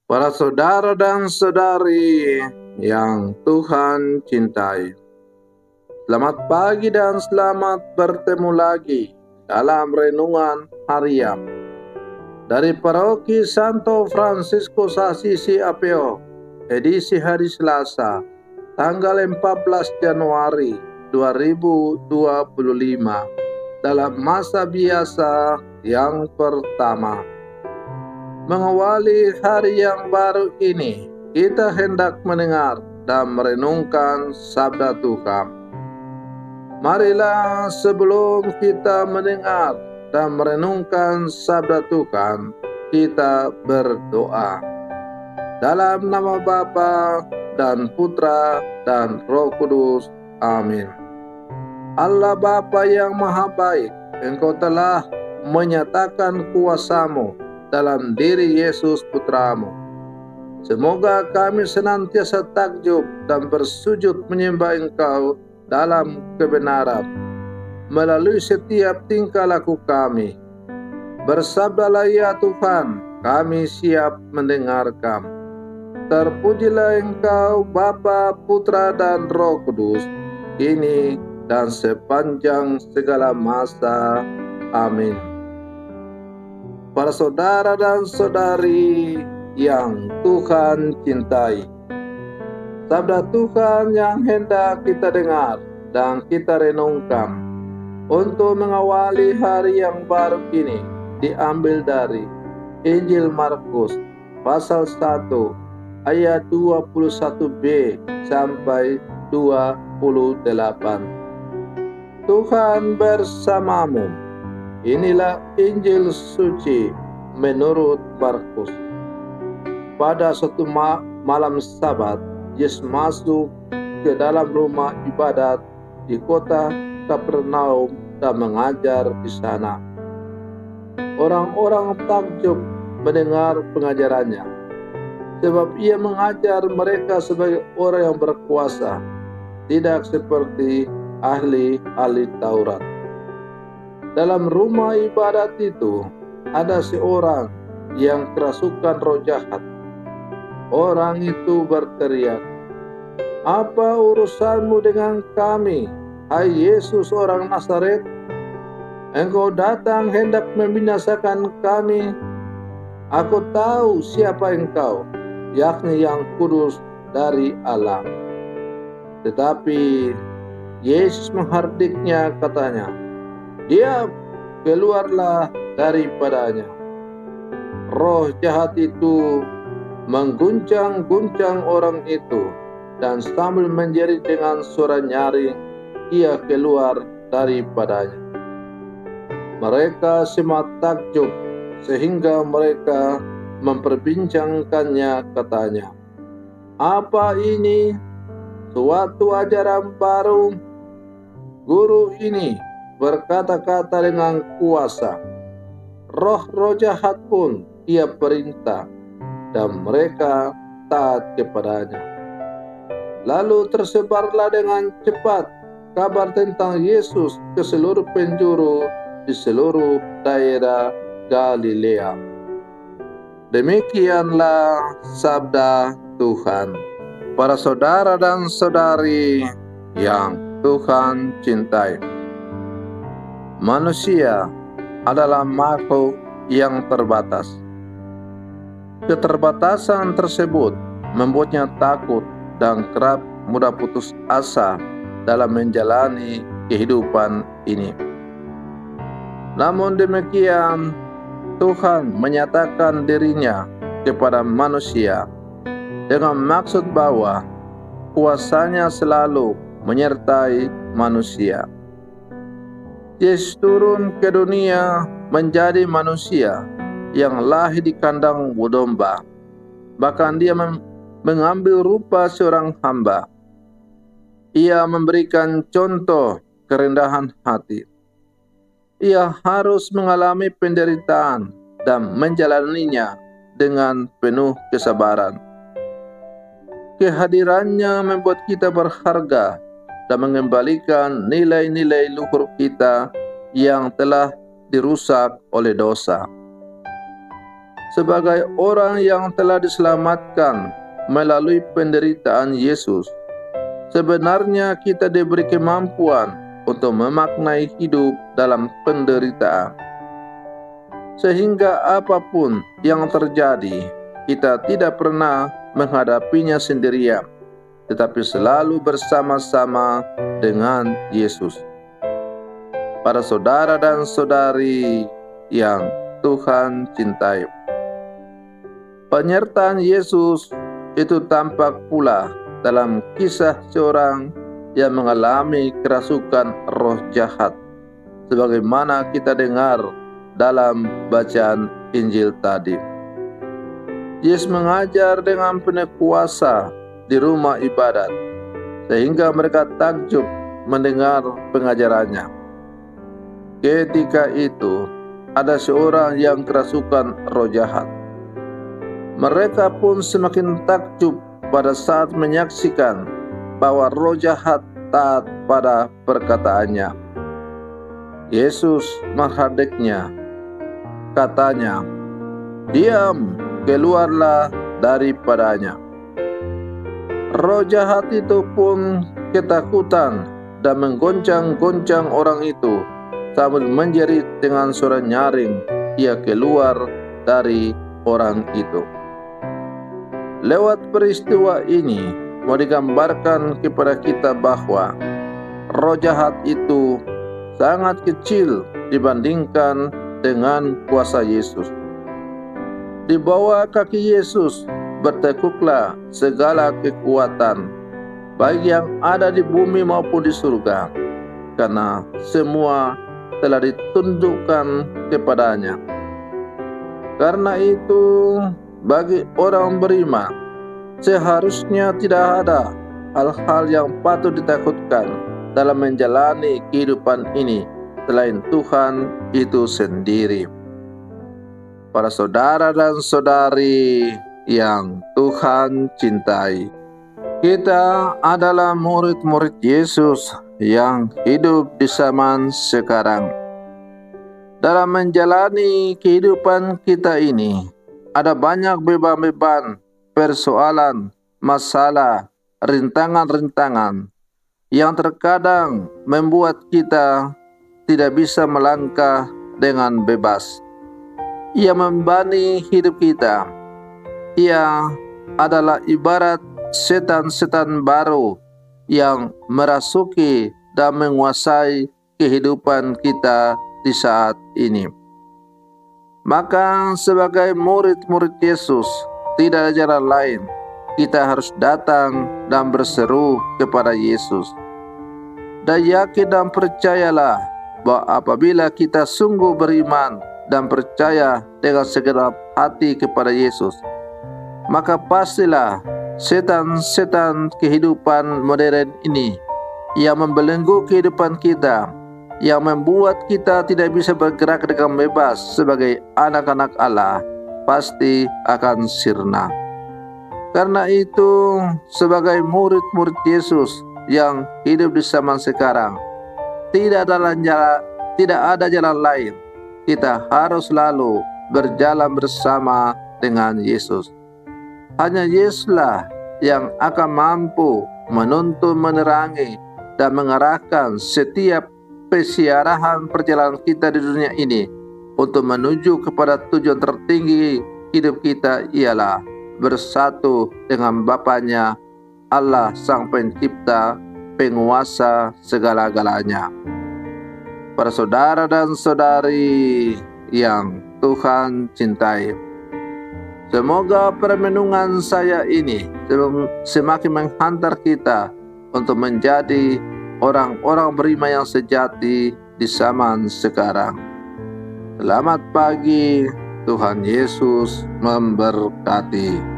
Para saudara dan saudari yang Tuhan cintai, selamat pagi dan selamat bertemu lagi dalam renungan harian dari Paroki Santo Fransiskus Assisi Apeo, edisi hari Selasa, tanggal 14 Januari 2025, dalam masa biasa yang pertama. Mengawali hari yang baru ini, kita hendak mendengar dan merenungkan sabda Tuhan. Marilah sebelum kita mendengar dan merenungkan sabda Tuhan, kita berdoa. Dalam nama Bapa dan Putra dan Roh Kudus. Amin. Allah Bapa yang Maha Baik, Engkau telah menyatakan kuasa-Mu dalam diri Yesus Putramu. Semoga kami senantiasa takjub dan bersujud menyembah Engkau dalam kebenaran melalui setiap tingkah laku kami. Bersabdalah ya Tuhan, kami siap mendengarkan. Terpujilah Engkau Bapa, Putra dan Roh Kudus, kini dan sepanjang segala masa. Amin. Para saudara dan saudari yang Tuhan cintai, sabda Tuhan yang hendak kita dengar dan kita renungkan untuk mengawali hari yang baru ini diambil dari Injil Markus pasal 1 ayat 21b sampai 28. Tuhan bersamamu. Inilah Injil suci menurut Markus. Pada suatu malam Sabat, Yesus masuk ke dalam rumah ibadat di kota Kapernaum dan mengajar di sana. Orang-orang takjub mendengar pengajarannya, sebab ia mengajar mereka sebagai orang yang berkuasa, tidak seperti ahli-ahli Taurat. Dalam rumah ibadat itu ada seorang yang kerasukan roh jahat. Orang itu berteriak, "Apa urusanmu dengan kami, hai Yesus orang Nazaret? Engkau datang hendak membinasakan kami. Aku tahu siapa engkau, yakni yang kudus dari Allah." Tetapi Yesus menghardiknya, katanya, "Diam, keluarlah daripadanya." Roh jahat itu mengguncang-guncang orang itu, dan sambil menjerit dengan suara nyaring, ia keluar daripadanya. Mereka semua takjub sehingga mereka memperbincangkannya, katanya, "Apa ini? Suatu ajaran baru. Guru ini berkata-kata dengan kuasa. Roh-roh jahat pun ia perintah, dan mereka taat kepadanya." Lalu tersebarlah dengan cepat kabar tentang Yesus ke seluruh penjuru di seluruh daerah Galilea. Demikianlah sabda Tuhan. Para saudara dan saudari yang Tuhan cintai, manusia adalah makhluk yang terbatas. Keterbatasan tersebut membuatnya takut dan kerap mudah putus asa dalam menjalani kehidupan ini. Namun demikian, Tuhan menyatakan dirinya kepada manusia dengan maksud bahwa kuasanya selalu menyertai manusia. Yesus turun ke dunia menjadi manusia yang lahir di kandang domba. Bahkan dia mengambil rupa seorang hamba. Ia memberikan contoh kerendahan hati. Ia harus mengalami penderitaan dan menjalaninya dengan penuh kesabaran. Kehadirannya membuat kita berharga dan mengembalikan nilai-nilai luhur kita yang telah dirusak oleh dosa. sebagai orang yang telah diselamatkan melalui penderitaan Yesus. Sebenarnya kita diberi kemampuan untuk memaknai hidup dalam penderitaan. Sehingga apapun yang terjadi, kita tidak pernah menghadapinya sendirian, tetapi selalu bersama-sama dengan Yesus. Para saudara dan saudari yang Tuhan cintai, penyertaan Yesus itu tampak pula dalam kisah seorang yang mengalami kerasukan roh jahat, sebagaimana kita dengar dalam bacaan Injil tadi. Yesus mengajar dengan penuh kuasa di rumah ibadat, sehingga mereka takjub mendengar pengajarannya. Ketika itu, ada seorang yang kerasukan roh jahat. Mereka pun semakin takjub pada saat menyaksikan bahwa roh jahat taat pada perkataannya. Yesus menghadapnya, katanya, "Diam, keluarlah daripadanya." Roh jahat itu pun ketakutan dan menggoncang-goncang orang itu sambil menjerit dengan suara nyaring. Ia keluar dari orang itu. Lewat peristiwa ini mau digambarkan kepada kita bahwa roh jahat itu sangat kecil dibandingkan dengan kuasa Yesus. Di bawah kaki Yesus bertekuklah segala kekuatan, baik yang ada di bumi maupun di surga, karena semua telah ditundukkan kepadanya. Karena itu, bagi orang beriman, seharusnya tidak ada hal-hal yang patut ditakutkan dalam menjalani kehidupan ini selain Tuhan itu sendiri. Para saudara dan saudari yang Tuhan cintai, kita adalah murid-murid Yesus yang hidup di zaman sekarang. Dalam menjalani kehidupan kita ini, ada banyak beban-beban, persoalan, masalah, rintangan-rintangan yang terkadang membuat kita tidak bisa melangkah dengan bebas. Ia membebani hidup kita. Ia adalah ibarat setan-setan baru yang merasuki dan menguasai kehidupan kita di saat ini. Maka sebagai murid-murid Yesus, tidak ada jalan lain. Kita harus datang dan berseru kepada Yesus. Dan yakin dan percayalah bahwa apabila kita sungguh beriman dan percaya dengan segenap hati kepada Yesus, maka pastilah setan-setan kehidupan modern ini yang membelenggu kehidupan kita, yang membuat kita tidak bisa bergerak dengan bebas sebagai anak-anak Allah, pasti akan sirna. Karena itu, sebagai murid-murid Yesus yang hidup di zaman sekarang, tidak ada jalan lain. Kita harus selalu berjalan bersama dengan Yesus. Hanya Yesuslah yang akan mampu menuntun, menerangi, dan mengarahkan setiap persiarahan perjalanan kita di dunia ini untuk menuju kepada tujuan tertinggi hidup kita, ialah bersatu dengan Bapanya, Allah Sang Pencipta, penguasa segala-galanya. Para saudara dan saudari yang Tuhan cintai, semoga permenungan saya ini semakin menghantar kita untuk menjadi orang-orang beriman yang sejati di zaman sekarang. Selamat pagi, Tuhan Yesus memberkati.